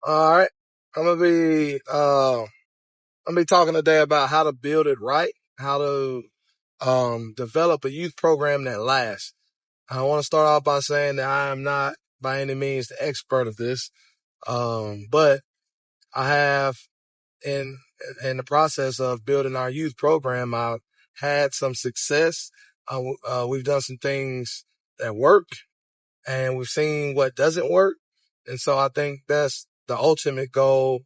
All right. I'm gonna be talking today about how to build it right, how to develop a youth program that lasts. I want to start off by saying that I am not by any means the expert of this, but I have in in the process of building our youth program, I've had some success. We've done some things that work, and we've seen what doesn't work, and so I think that's the ultimate goal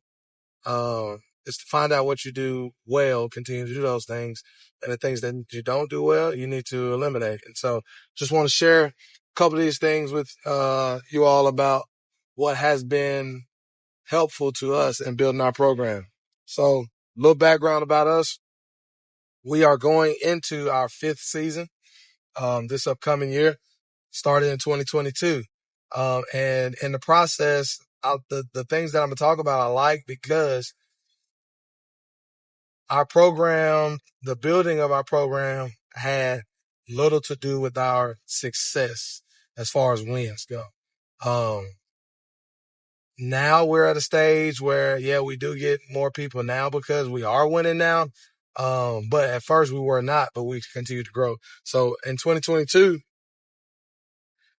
is to find out what you do well, continue to do those things, and the things that you don't do well, you need to eliminate. And so, just want to share a couple of these things with you all about what has been helpful to us in building our program. So, a little background about us: we are going into our fifth season this upcoming year, started in 2022. And in the process, the things that I'm gonna talk about, I like because our program, the building of our program had little to do with our success as far as wins go. Um, Now we're at a stage where, yeah, we do get more people now because we are winning now. But at first we were not, but we continue to grow. So in 2022,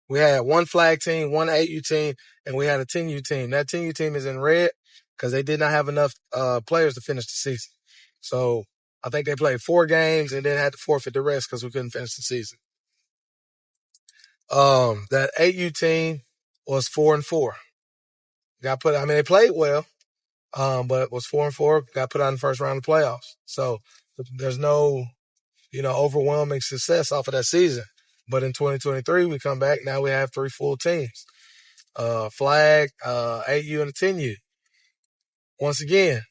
we had one flag team, one 8U team, and we had a 10U team. That 10U team is in red because they did not have enough players to finish the season. So I think they played 4 games and then had to forfeit the rest because we couldn't finish the season. That 8U team was 4-4. They played well, but it was 4-4. Got put out in the first round of the playoffs. So there's no, overwhelming success off of that season. But in 2023, we come back. Now we have 3 full teams. Flag, 8U, and a 10U. Once again,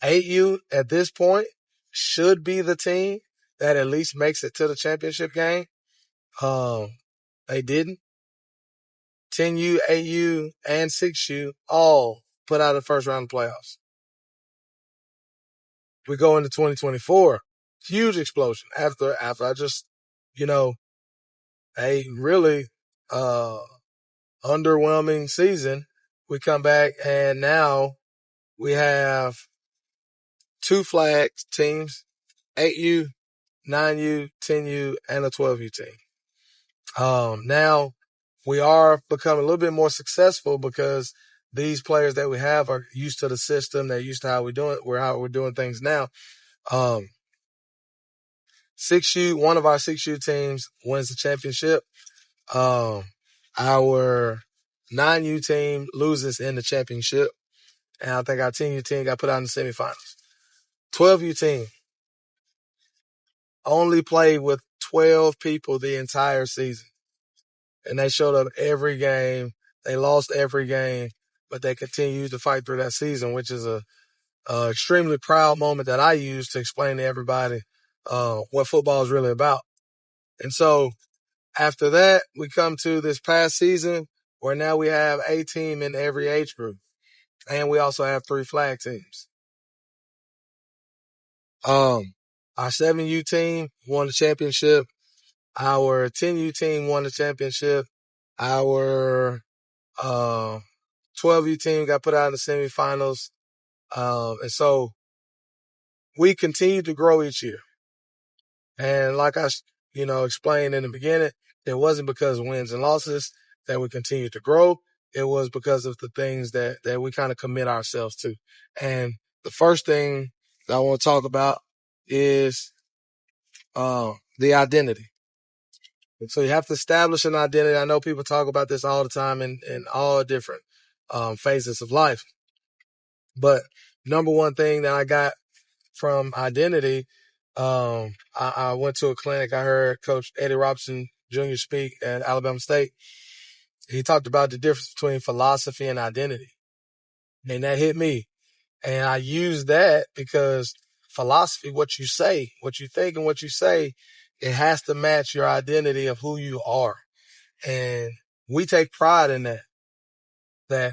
8U at this point should be the team that at least makes it to the championship game. They didn't. 10U, 8U, and 6U all put out of the first round of playoffs. We go into 2024, huge explosion after I just, a really underwhelming season. We come back and now we have 2 flag teams, 8U, 9U, 10U, and a 12U team. Now we are becoming a little bit more successful because these players that we have are used to the system. They're used to how we're doing things now. 6U, one of our 6U teams wins the championship. Our 9U team loses in the championship. And I think our 10U team got put out in the semifinals. 12U team only played with 12 people the entire season. And they showed up every game. They lost every game, but they continued to fight through that season, which is a extremely proud moment that I use to explain to everybody what football is really about. And so after that, we come to this past season where now we have a team in every age group. And we also have 3 flag teams. Our 7U team won the championship. Our 10U team won the championship. Our 12U team got put out in the semifinals. And so we continue to grow each year. And like I, explained in the beginning, it wasn't because of wins and losses that we continue to grow. It was because of the things that we kind of commit ourselves to. And the first thing that I want to talk about is the identity. So you have to establish an identity. I know people talk about this all the time in all different phases of life. But number one thing that I got from identity, I went to a clinic. I heard Coach Eddie Robinson Jr. speak at Alabama State. He talked about the difference between philosophy and identity. And that hit me. And I use that because philosophy, what you say, what you think and what you say, it has to match your identity of who you are. And we take pride in that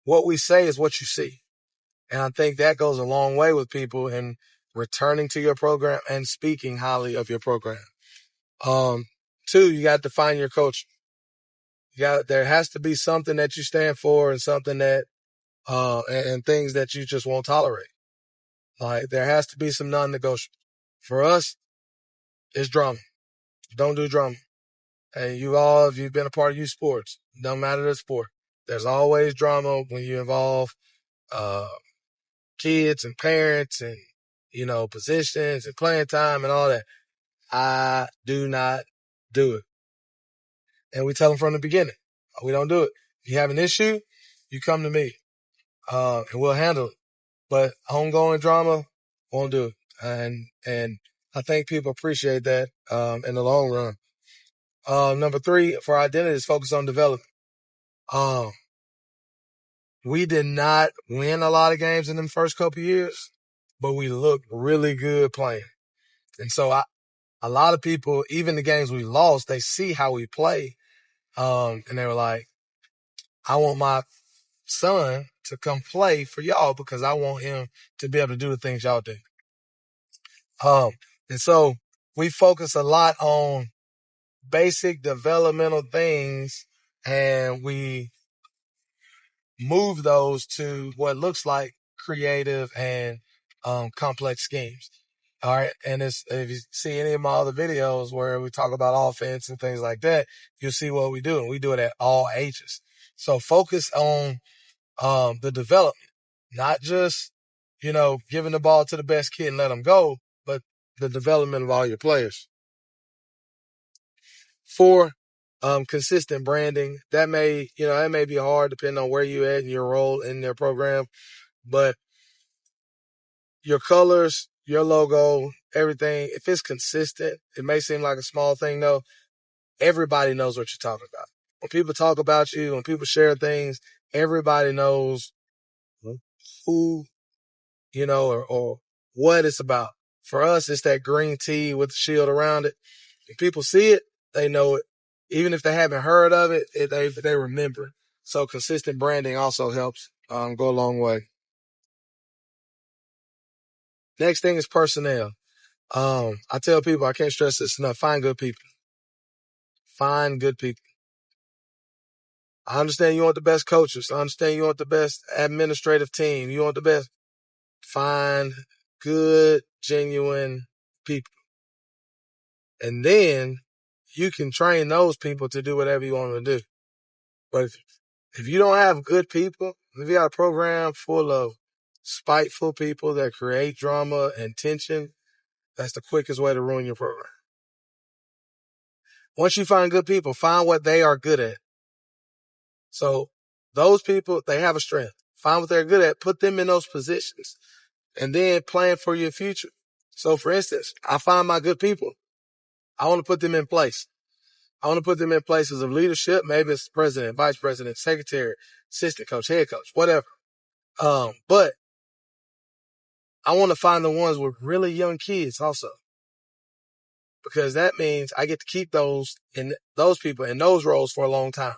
what we say is what you see. And I think that goes a long way with people in returning to your program and speaking highly of your program. 2, you got to find your culture. There has to be something that you stand for and something that and things that you just won't tolerate. Like, there has to be some non-negotiable. For us, it's drama. Don't do drama. And if you've been a part of youth sports, no matter the sport, there's always drama when you involve uh, kids and parents and, positions and playing time and all that. I do not do it. And we tell them from the beginning, we don't do it. If you have an issue, you come to me, and we'll handle it. But ongoing drama, won't do it. And I think people appreciate that, in the long run. Number 3 for identity is focus on development. We did not win a lot of games in them first couple of years, but we looked really good playing. And so a lot of people, even the games we lost, they see how we play. And they were like, I want my son to come play for y'all because I want him to be able to do the things y'all do. And so we focus a lot on basic developmental things, and we move those to what looks like creative and complex schemes. All right. And if you see any of my other videos where we talk about offense and things like that, you'll see what we do. And we do it at all ages. So focus on the development, not just, giving the ball to the best kid and let them go, but the development of all your players. 4, consistent branding. That may be hard depending on where you at in your role in their program, but your colors, your logo, everything, if it's consistent, it may seem like a small thing though. Everybody knows what you're talking about. When people talk about you, when people share things, everybody knows who, or what it's about. For us, it's that green tee with the shield around it. If people see it, they know it. Even if they haven't heard of it, they remember. So consistent branding also helps go a long way. Next thing is personnel. I tell people, I can't stress this enough, find good people. Find good people. I understand you want the best coaches. I understand you want the best administrative team. You want the best. Find good, genuine people. And then you can train those people to do whatever you want them to do. But if you don't have good people, if you got a program full of spiteful people that create drama and tension, that's the quickest way to ruin your program. Once you find good people, find what they are good at. So those people, they have a strength. Find what they're good at, put them in those positions, and then plan for your future. So for instance, I find my good people. I want to put them in place. I want to put them in places of leadership. Maybe it's president, vice president, secretary, assistant coach, head coach, whatever. But I want to find the ones with really young kids also, because that means I get to keep those people in those roles for a long time.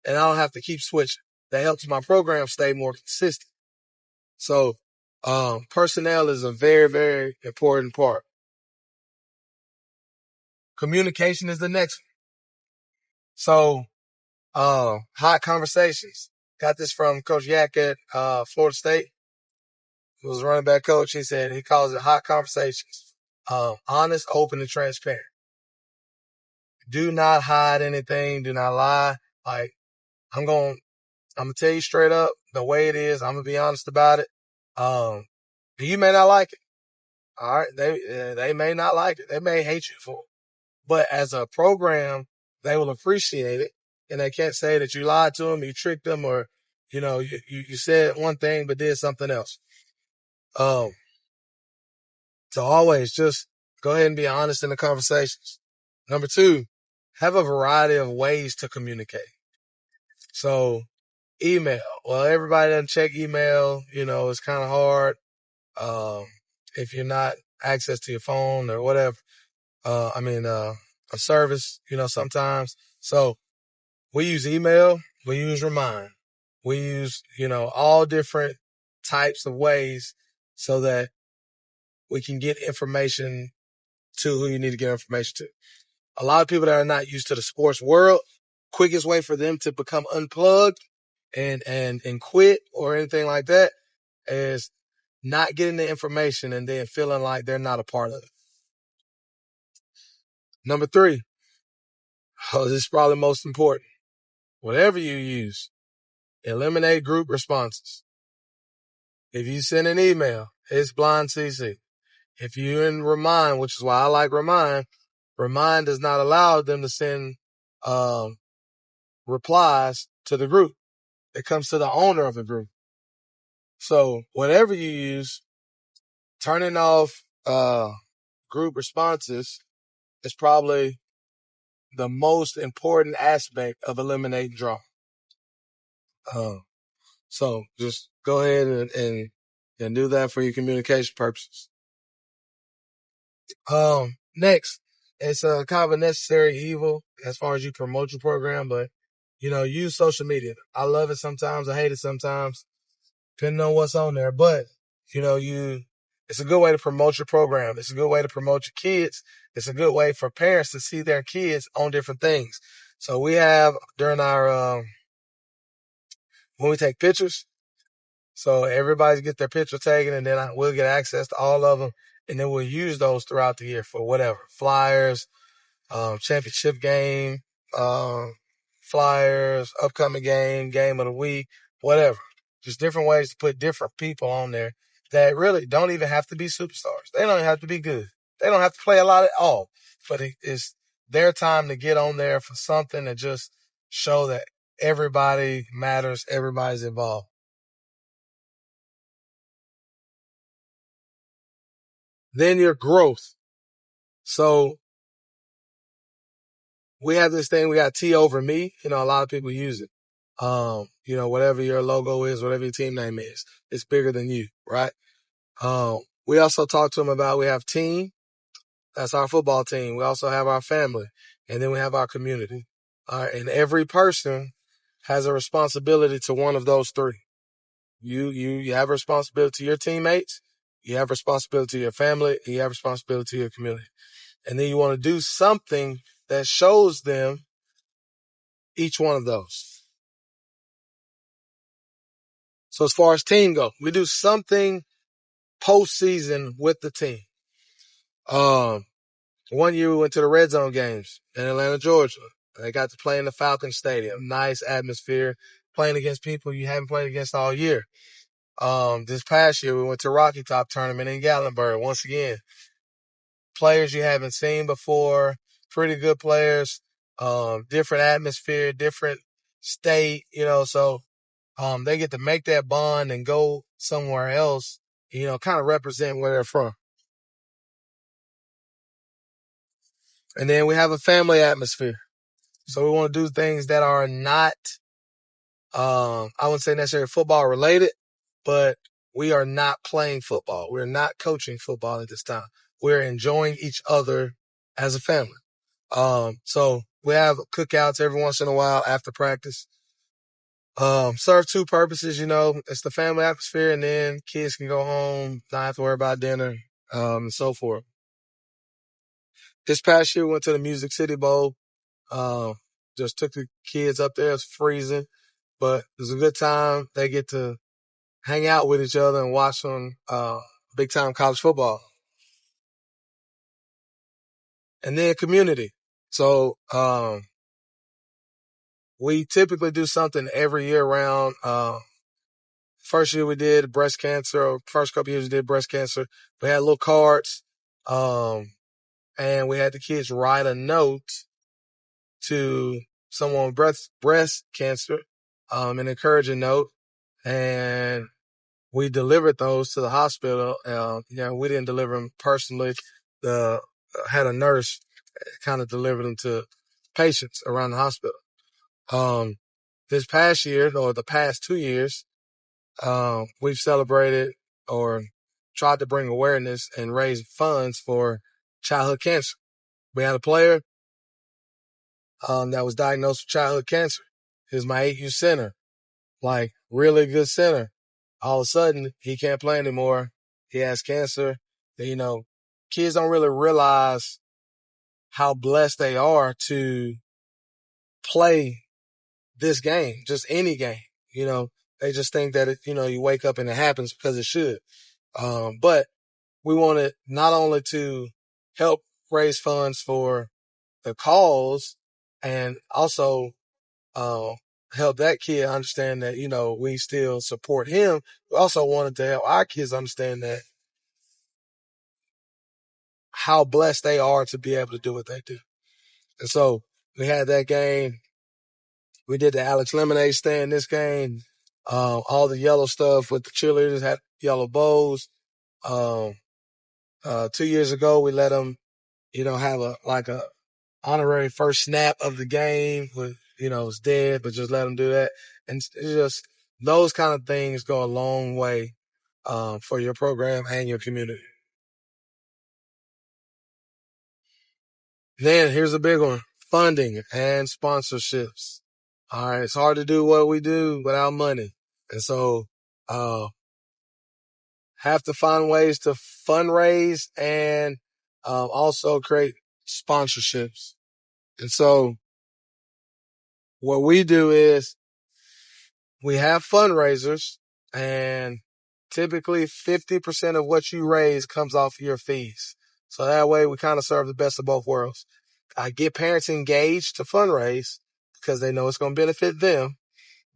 And I don't have to keep switching. That helps my program stay more consistent. So, personnel is a very, very important part. Communication is the next one. So, hot conversations. Got this from Coach Yak at Florida State. He was a running back coach. He said he calls it hot conversations. Honest, open, and transparent. Do not hide anything. Do not lie. Like, I'm gonna tell you straight up the way it is. I'm gonna be honest about it. You may not like it. All right. They may not like it. They may hate you for it. But as a program, they will appreciate it. And they can't say that you lied to them, you tricked them, or, you said one thing but did something else. So always just go ahead and be honest in the conversations. Number 2, have a variety of ways to communicate. So email. Well, everybody doesn't check email. It's kind of hard. If you're not access to your phone or whatever, a service, sometimes. So we use email, we use Remind, we use, all different types of ways so that we can get information to who you need to get information to. A lot of people that are not used to the sports world, quickest way for them to become unplugged and quit or anything like that is not getting the information and then feeling like they're not a part of it. Number 3, this is probably most important. Whatever you use, eliminate group responses. If you send an email, it's blind CC. If you in Remind, which is why I like Remind does not allow them to send replies to the group. It comes to the owner of the group. So whatever you use, turning off group responses is probably the most important aspect of eliminating draw. So just go ahead and do that for your communication purposes. Next, it's a kind of a necessary evil as far as you promote your program, but use social media. I love it sometimes. I hate it sometimes, depending on what's on there. But it's a good way to promote your program. It's a good way to promote your kids. It's a good way for parents to see their kids on different things. So we have during our when we take pictures, so everybody get their picture taken, and then we'll get access to all of them, and then we'll use those throughout the year for whatever flyers, championship game, flyers, upcoming game of the week, whatever. Just different ways to put different people on there that really don't even have to be superstars. They don't even have to be good. They don't have to play a lot at all. But it's their time to get on there for something and just show that everybody matters, everybody's involved. Then your growth. So we have this thing, we got T over me. A lot of people use it. Whatever your logo is, whatever your team name is, it's bigger than you, right? We also talk to them about, we have team. That's our football team. We also have our family, and then we have our community. All right. And every person has a responsibility to one of those 3. You have a responsibility to your teammates. You have responsibility to your family. And you have responsibility to your community. And then you want to do something that shows them each one of those. So as far as team go, we do something postseason with the team. One year we went to the Red Zone games in Atlanta, Georgia. They got to play in the Falcon Stadium. Nice atmosphere, playing against people you haven't played against all year. This past year we went to Rocky Top tournament in Gatlinburg. Once again, players you haven't seen before, pretty good players, different atmosphere, different state, so they get to make that bond and go somewhere else, kind of represent where they're from. And then we have a family atmosphere. So we want to do things that are not, I wouldn't say necessarily football related, but we are not playing football. We're not coaching football at this time. We're enjoying each other as a family. So we have cookouts every once in a while after practice. Serve 2 purposes, it's the family atmosphere, and then kids can go home, not have to worry about dinner, and so forth. This past year we went to the Music City Bowl. Just took the kids up there. It's freezing, but it was a good time. They get to hang out with each other and watch some big time college football. And then community. So we typically do something every year around. First year we did breast cancer, or first couple years we did breast cancer. We had little cards, and we had the kids write a note to someone with breast cancer, an encouraging note, and we delivered those to the hospital. We didn't deliver them personally. Had a nurse kind of deliver them to patients around the hospital. This past year, or the past 2 years, we've celebrated or tried to bring awareness and raise funds for childhood cancer. We had a player that was diagnosed with childhood cancer. He was my 8U center, like really good center. All of a sudden, he can't play anymore. He has cancer. Kids don't really realize how blessed they are to play this game, just any game. You know, they just think that you wake up and it happens because it should. But we wanted not only to help raise funds for the cause and also uh, help that kid understand that, we still support him. We also wanted to help our kids understand that how blessed they are to be able to do what they do. And so we had that game. We did the Alex Lemonade stand this game. All the yellow stuff with the cheerleaders had yellow bows. Um, 2 years ago, we let them, have a honorary first snap of the game with, it's dead, but just let them do that. And it's just those kind of things go a long way, for your program and your community. Then here's a big one: funding and sponsorships. All right. It's hard to do what we do without money. And so, have to find ways to fundraise and, also create sponsorships. And so what we do is we have fundraisers, and typically 50% of what you raise comes off your fees. So that way we kind of serve the best of both worlds. I get parents engaged to fundraise because they know it's going to benefit them,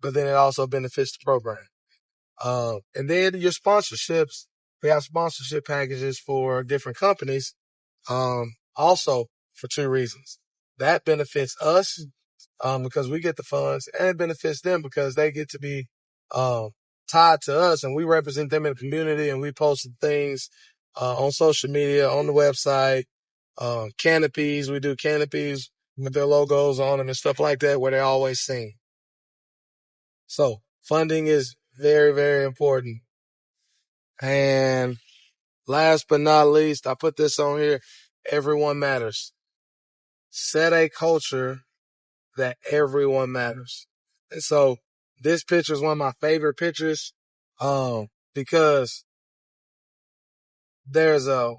but then it also benefits the program. And then your sponsorships, we have sponsorship packages for different companies, also for two reasons. That benefits us, because we get the funds, and it benefits them because they get to be, tied to us, and we represent them in the community, and we post things, on social media, on the website, canopies. We do canopies with their logos on them and stuff like that where they're always seen. So funding is very, very important. And last but not least, I put this on here: everyone matters. Set a culture that everyone matters. And so this picture is one of my favorite pictures, because there's a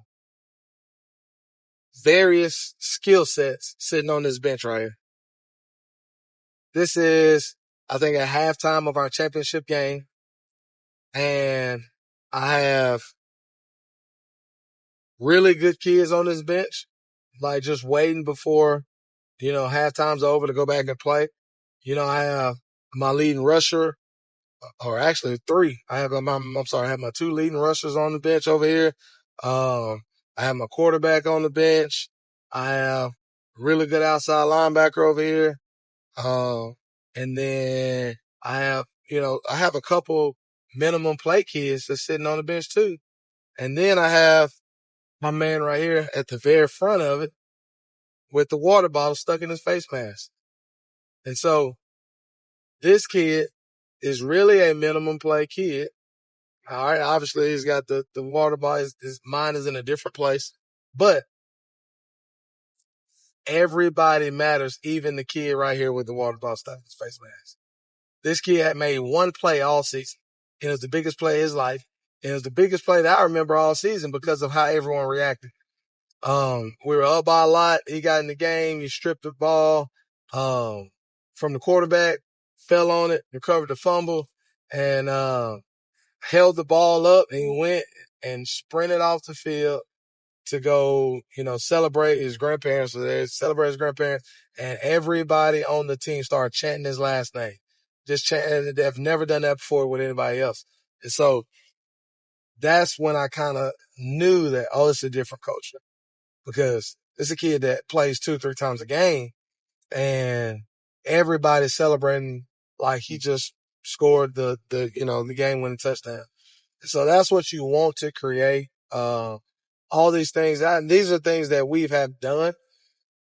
various skill sets sitting on this bench right here. This is, I think, at halftime of our championship game. And I have really good kids on this bench, like just waiting before, halftime's over to go back and play. I have my leading rusher, or actually three. I have my two leading rushers on the bench over here. I have my quarterback on the bench. I have really good outside linebacker over here. And then I have a couple minimum play kids that's sitting on the bench too. And then I have my man right here at the very front of it with the water bottle stuck in his face mask. And so this kid is really a minimum play kid. All right. Obviously he's got the water bottle. His mind is in a different place, but everybody matters. Even the kid right here with the water bottle stuck in his face mask. This kid had made one play all season. It was the biggest play of his life. It was the biggest play that I remember all season because of how everyone reacted. We were up by a lot. He got in the game. He stripped the ball, from the quarterback, fell on it, recovered the fumble, and, held the ball up, and he went and sprinted off the field to go, celebrate his grandparents were there, celebrate his grandparents, and everybody on the team started chanting his last name. Just chanting. They've never done that before with anybody else. And so that's when I kind of knew that, oh, it's a different culture, because it's a kid that plays 2-3 times a game, and everybody's celebrating like he just scored the game winning touchdown. So that's what you want to create. All these things, these are things that we've have done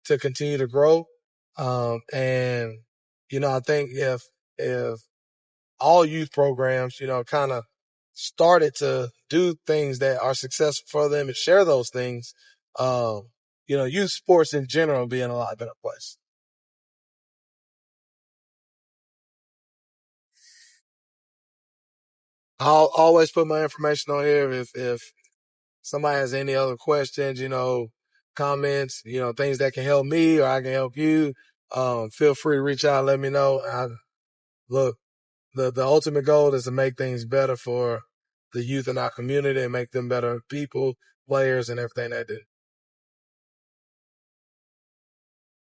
to continue to grow. And I think if all youth programs, kind of started to do things that are successful for them and share those things, youth sports in general will be in a lot better place. I'll always put my information on here. If somebody has any other questions, comments, things that can help me or I can help you, feel free to reach out and let me know. Look, the ultimate goal is to make things better for the youth in our community and make them better people, players, and everything they do.